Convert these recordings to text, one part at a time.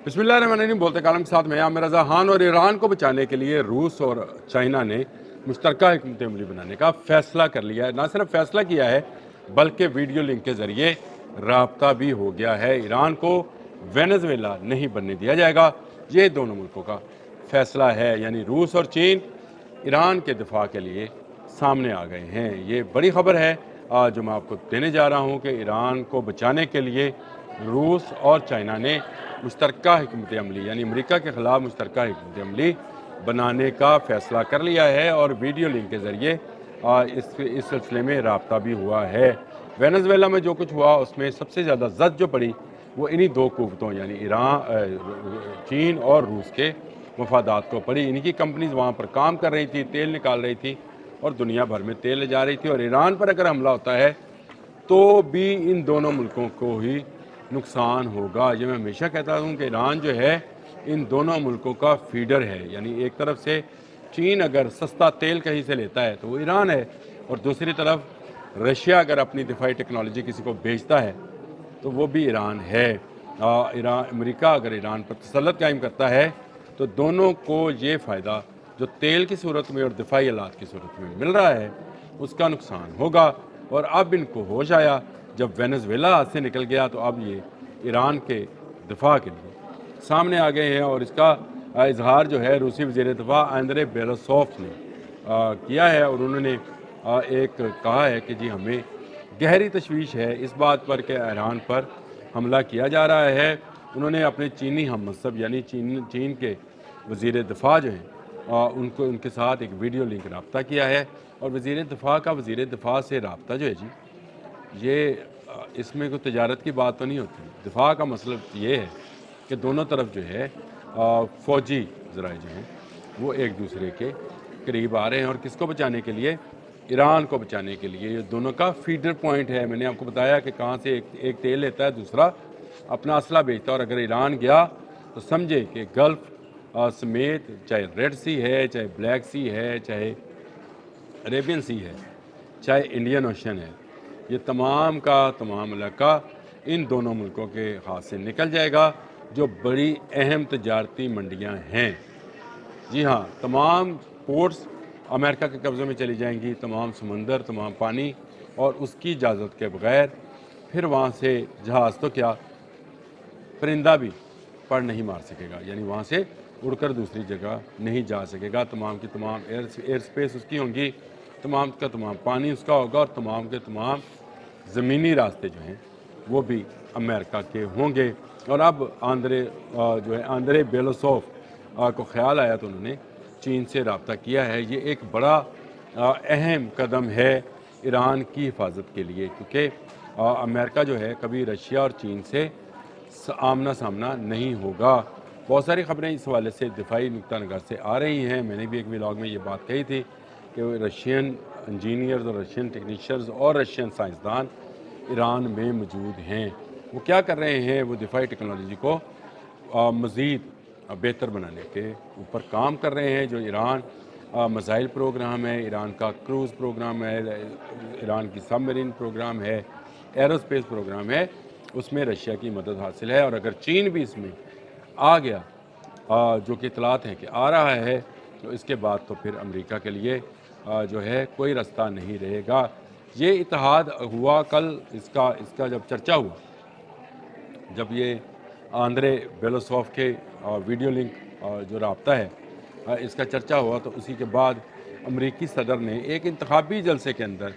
بسم اللہ الرحمن الرحیم بولتے کالم کے ساتھ میں عامر رضا خان۔ اور ایران کو بچانے کے لیے روس اور چائنا نے مشترکہ حکمت عملی بنانے کا فیصلہ کر لیا ہے۔ نہ صرف فیصلہ کیا ہے بلکہ ویڈیو لنک کے ذریعے رابطہ بھی ہو گیا ہے۔ ایران کو وینزویلا نہیں بننے دیا جائے گا، یہ دونوں ملکوں کا فیصلہ ہے۔ یعنی روس اور چین ایران کے دفاع کے لیے سامنے آ گئے ہیں۔ یہ بڑی خبر ہے جو میں آپ کو دینے جا رہا ہوں کہ ایران کو بچانے کے لیے روس اور چائنا نے مشترکہ حکمت عملی یعنی امریکہ کے خلاف مشترکہ حکمت عملی بنانے کا فیصلہ کر لیا ہے، اور ویڈیو لنک کے ذریعے اس سلسلے میں رابطہ بھی ہوا ہے۔ وینزویلا میں جو کچھ ہوا اس میں سب سے زیادہ زد جو پڑی وہ انہی دو قوتوں یعنی چین اور روس کے مفادات کو پڑی۔ انہی کی کمپنیز وہاں پر کام کر رہی تھی، تیل نکال رہی تھی اور دنیا بھر میں تیل لے جا رہی تھی، اور ایران پر اگر حملہ ہوتا ہے تو بھی ان دونوں ملکوں کو ہی نقصان ہوگا۔ یہ میں ہمیشہ کہتا ہوں کہ ایران جو ہے ان دونوں ملکوں کا فیڈر ہے۔ یعنی ایک طرف سے چین اگر سستا تیل کہیں سے لیتا ہے تو وہ ایران ہے، اور دوسری طرف رشیا اگر اپنی دفاعی ٹیکنالوجی کسی کو بیچتا ہے تو وہ بھی ایران ہے۔ امریکہ اگر ایران پر تسلط قائم کرتا ہے تو دونوں کو یہ فائدہ جو تیل کی صورت میں اور دفاعی آلات کی صورت میں مل رہا ہے اس کا نقصان ہوگا۔ اور اب ان کو ہوش آیا جب وینزویلا ہاتھ سے نکل گیا تو اب یہ ایران کے دفاع کے لیے سامنے آ گئے ہیں، اور اس کا اظہار جو ہے روسی وزیر دفاع اندرے بیلوسوف نے کیا ہے، اور انہوں نے ایک کہا ہے کہ جی ہمیں گہری تشویش ہے اس بات پر کہ ایران پر حملہ کیا جا رہا ہے۔ انہوں نے اپنے چینی ہم منصب یعنی چین کے وزیر دفاع جو ہیں ان کے ساتھ ایک ویڈیو لنک رابطہ کیا ہے، اور وزیر دفاع کا وزیر دفاع سے رابطہ جو ہے جی یہ اس میں کوئی تجارت کی بات تو نہیں ہوتی۔ دفاع کا مطلب یہ ہے کہ دونوں طرف جو ہے فوجی ذرائع جو ہیں وہ ایک دوسرے کے قریب آ رہے ہیں، اور کس کو بچانے کے لیے؟ ایران کو بچانے کے لیے۔ یہ دونوں کا فیڈر پوائنٹ ہے۔ میں نے آپ کو بتایا کہ کہاں سے ایک تیل لیتا ہے، دوسرا اپنا اسلحہ بیچتا ہے، اور اگر ایران گیا تو سمجھے کہ گلف سمیت چاہے ریڈ سی ہے، چاہے بلیک سی ہے، چاہے عریبین سی ہے، چاہے انڈین اوشن ہے، یہ تمام کا تمام علاقہ ان دونوں ملکوں کے ہاتھ سے نکل جائے گا، جو بڑی اہم تجارتی منڈیاں ہیں۔ جی ہاں، تمام پورٹس امریکہ کے قبضے میں چلی جائیں گی، تمام سمندر، تمام پانی، اور اس کی اجازت کے بغیر پھر وہاں سے جہاز تو کیا پرندہ بھی پر نہیں مار سکے گا، یعنی وہاں سے اڑ کر دوسری جگہ نہیں جا سکے گا۔ تمام کی تمام ایئر سپیس اس کی ہوں گی، تمام کا تمام پانی اس کا ہوگا، اور تمام کے تمام زمینی راستے جو ہیں وہ بھی امریکہ کے ہوں گے۔ اور اب اندرے بیلوسوف کو خیال آیا تو انہوں نے چین سے رابطہ کیا ہے۔ یہ ایک بڑا اہم قدم ہے ایران کی حفاظت کے لیے، کیونکہ امریکہ جو ہے کبھی رشیا اور چین سے آمنا سامنا نہیں ہوگا۔ بہت ساری خبریں اس حوالے سے دفاعی نقطہ نگار سے آ رہی ہیں۔ میں نے بھی ایک ولاگ میں یہ بات کہی تھی کہ رشین انجینئرز اور رشین ٹیکنیشینز اور رشین سائنسدان ایران میں موجود ہیں۔ وہ کیا کر رہے ہیں؟ وہ دفاعی ٹیکنالوجی کو مزید بہتر بنانے کے اوپر کام کر رہے ہیں۔ جو ایران میزائل پروگرام ہے، ایران کا کروز پروگرام ہے، ایران کی سب میرین پروگرام ہے، ایروسپیس پروگرام ہے، اس میں رشیا کی مدد حاصل ہے۔ اور اگر چین بھی اس میں آ گیا جو کہ اطلاعات ہیں کہ آ رہا ہے، تو اس کے بعد تو پھر امریکہ کے لیے جو ہے کوئی رستہ نہیں رہے گا۔ یہ اتحاد ہوا کل، اس کا جب چرچا ہوا، جب یہ اندرے بیلوسوف کے ویڈیو لنک جو رابطہ ہے اس کا چرچا ہوا، تو اسی کے بعد امریکی صدر نے ایک انتخابی جلسے کے اندر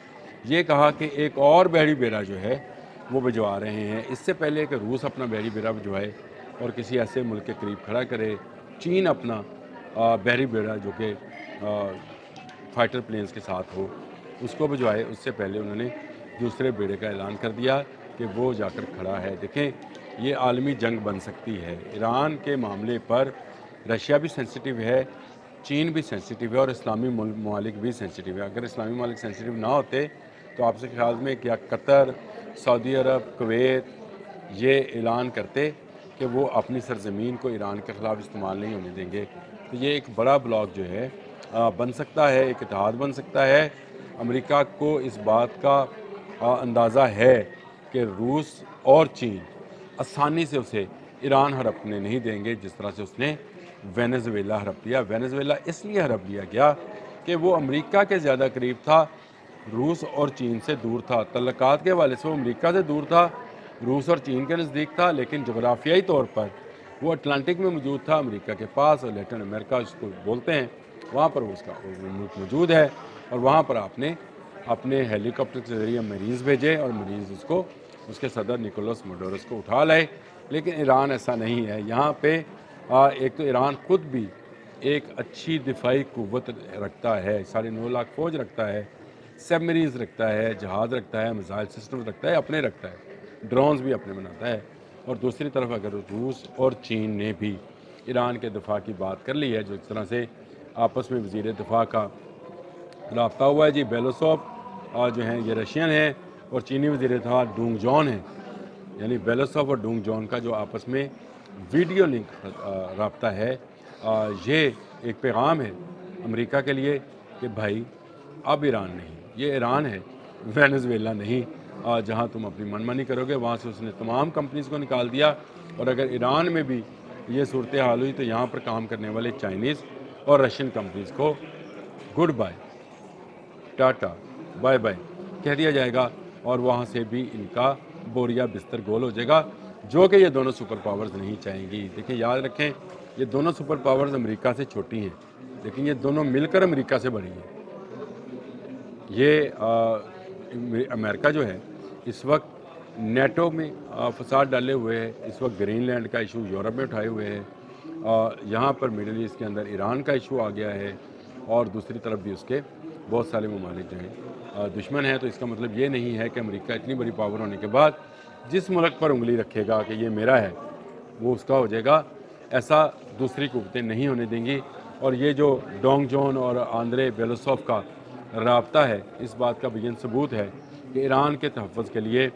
یہ کہا کہ ایک اور بحری بیڑا جو ہے وہ بھجوا رہے ہیں۔ اس سے پہلے کہ روس اپنا بحری بیڑا بھجوائے اور کسی ایسے ملک کے قریب کھڑا کرے، چین اپنا بحری بیڑا جو کہ فائٹر پلینز کے ساتھ ہو اس کو بھجوائے، اس سے پہلے انہوں نے دوسرے بیڑے کا اعلان کر دیا کہ وہ جا کر کھڑا ہے۔ دیکھیں، یہ عالمی جنگ بن سکتی ہے۔ ایران کے معاملے پر رشیا بھی سینسیٹیو ہے، چین بھی سینسیٹیو ہے، اور اسلامی ممالک بھی سینسیٹیو ہے۔ اگر اسلامی ممالک سینسیٹیو نہ ہوتے تو آپ سے خیال میں کیا قطر، سعودی عرب، کویت یہ اعلان کرتے کہ وہ اپنی سرزمین کو ایران کے خلاف استعمال نہیں ہونے دیں گے؟ تو یہ ایک بڑا بلاک جو ہے بن سکتا ہے، ایک اتحاد بن سکتا ہے۔ امریکہ کو اس بات کا اندازہ ہے کہ روس اور چین آسانی سے اسے ایران ہڑپنے نہیں دیں گے جس طرح سے اس نے وینزویلا ہڑپ لیا۔ وینزویلا اس لیے ہڑپ لیا گیا کہ وہ امریکہ کے زیادہ قریب تھا، روس اور چین سے دور تھا۔ تعلقات کے حوالے سے وہ امریکہ سے دور تھا، روس اور چین کے نزدیک تھا، لیکن جغرافیائی طور پر وہ اٹلانٹک میں موجود تھا، امریکہ کے پاس، اور لیٹن امریکہ اس کو بولتے ہیں، وہاں پر اس کا ملک موجود ہے، اور وہاں پر آپ نے اپنے ہیلی کاپٹر کے ذریعے مریض بھیجے اور مریض اس کو اس کے صدر نکولس مڈورس کو اٹھا لائے۔ لیکن ایران ایسا نہیں ہے۔ یہاں پہ ایک تو ایران خود بھی ایک اچھی دفاعی قوت رکھتا ہے، 9.5 لاکھ فوج رکھتا ہے، سب مریض رکھتا ہے، جہاز رکھتا ہے، میزائل سسٹم رکھتا ہے، اپنے رکھتا ہے، ڈرونز بھی اپنے بناتا ہے۔ اور دوسری طرف اگر روس اور چین نے بھی ایران کے دفاع کی بات کر لی ہے، جو اس طرح سے آپس میں وزیر دفاع کا رابطہ ہوا ہے، جی بیلوسوف جو ہیں یہ رشین ہیں، اور چینی وزیر دفاع ڈونگ جون ہیں، یعنی بیلوسوف اور ڈونگ جون کا جو آپس میں ویڈیو لنک رابطہ ہے، یہ ایک پیغام ہے امریکہ کے لیے کہ بھائی اب ایران نہیں، یہ ایران ہے، وینزویلا نہیں، جہاں تم اپنی من مانی کرو گے۔ وہاں سے اس نے تمام کمپنیز کو نکال دیا، اور اگر ایران میں بھی یہ صورتحال ہوئی تو یہاں پر کام کرنے والے چائنیز اور رشین کمپنیز کو good bye, ta-ta, bye bye کہہ دیا جائے گا، اور وہاں سے بھی ان کا بوریا بستر گول ہو جائے گا، جو کہ یہ دونوں سپر پاورز نہیں چاہیں گی۔ دیکھیں، یاد رکھیں، یہ دونوں سپر پاورز امریکہ سے چھوٹی ہیں، لیکن یہ دونوں مل کر امریکہ سے بڑی ہیں۔ یہ امریکہ جو ہے اس وقت نیٹو میں فساد ڈالے ہوئے ہے، اس وقت گرین لینڈ کا ایشو یورپ میں اٹھائے ہوئے ہے، یہاں پر مڈل ایسٹ کے اندر ایران کا ایشو آ گیا ہے، اور دوسری طرف بھی اس کے بہت سارے ممالک جو ہیں دشمن ہیں۔ تو اس کا مطلب یہ نہیں ہے کہ امریکہ اتنی بڑی پاور ہونے کے بعد جس ملک پر انگلی رکھے گا کہ یہ میرا ہے وہ اس کا ہو جائے گا، ایسا دوسری قوتیں نہیں ہونے دیں گی۔ اور یہ جو ڈونگ جون اور آندرے بیلوسوف کا رابطہ ہے، اس بات کا بین ثبوت ہے کہ ایران کے تحفظ کے لیے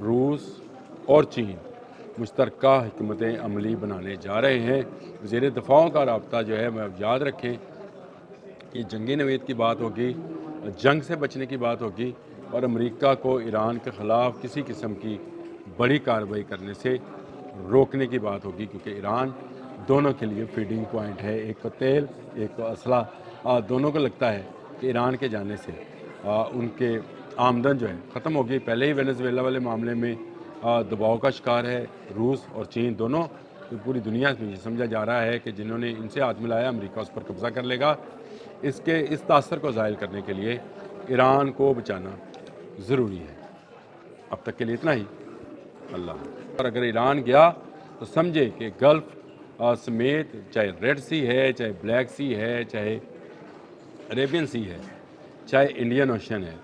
روس اور چین مشترکہ حکمت عملی بنانے جا رہے ہیں۔ وزیر دفاعوں کا رابطہ جو ہے، میں یاد رکھیں کہ جنگی نوید کی بات ہوگی، جنگ سے بچنے کی بات ہوگی، اور امریکہ کو ایران کے خلاف کسی قسم کی بڑی کارروائی کرنے سے روکنے کی بات ہوگی، کیونکہ ایران دونوں کے لیے فیڈنگ پوائنٹ ہے، ایک کو تیل، ایک کو اسلحہ، دونوں کو لگتا ہے کہ ایران کے جانے سے ان کے آمدن جو ہے ختم ہوگی۔ پہلے ہی وینزویلا والے معاملے میں دباؤ کا شکار ہے روس اور چین دونوں، تو پوری دنیا میں یہ سمجھا جا رہا ہے کہ جنہوں نے ان سے ہاتھ ملایا امریکہ اس پر قبضہ کر لے گا۔ اس تاثر کو زائل کرنے کے لیے ایران کو بچانا ضروری ہے۔ اب تک کے لیے اتنا ہی، اللہ حافظ۔ اور اگر ایران گیا تو سمجھے کہ گلف سمیت، چاہے ریڈ سی ہے، چاہے بلیک سی ہے، چاہے عریبین سی ہے، چاہے انڈین اوشن ہے،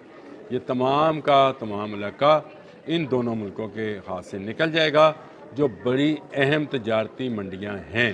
یہ تمام کا تمام علاقہ ان دونوں ملکوں کے ہاتھ سے نکل جائے گا، جو بڑی اہم تجارتی منڈیاں ہیں۔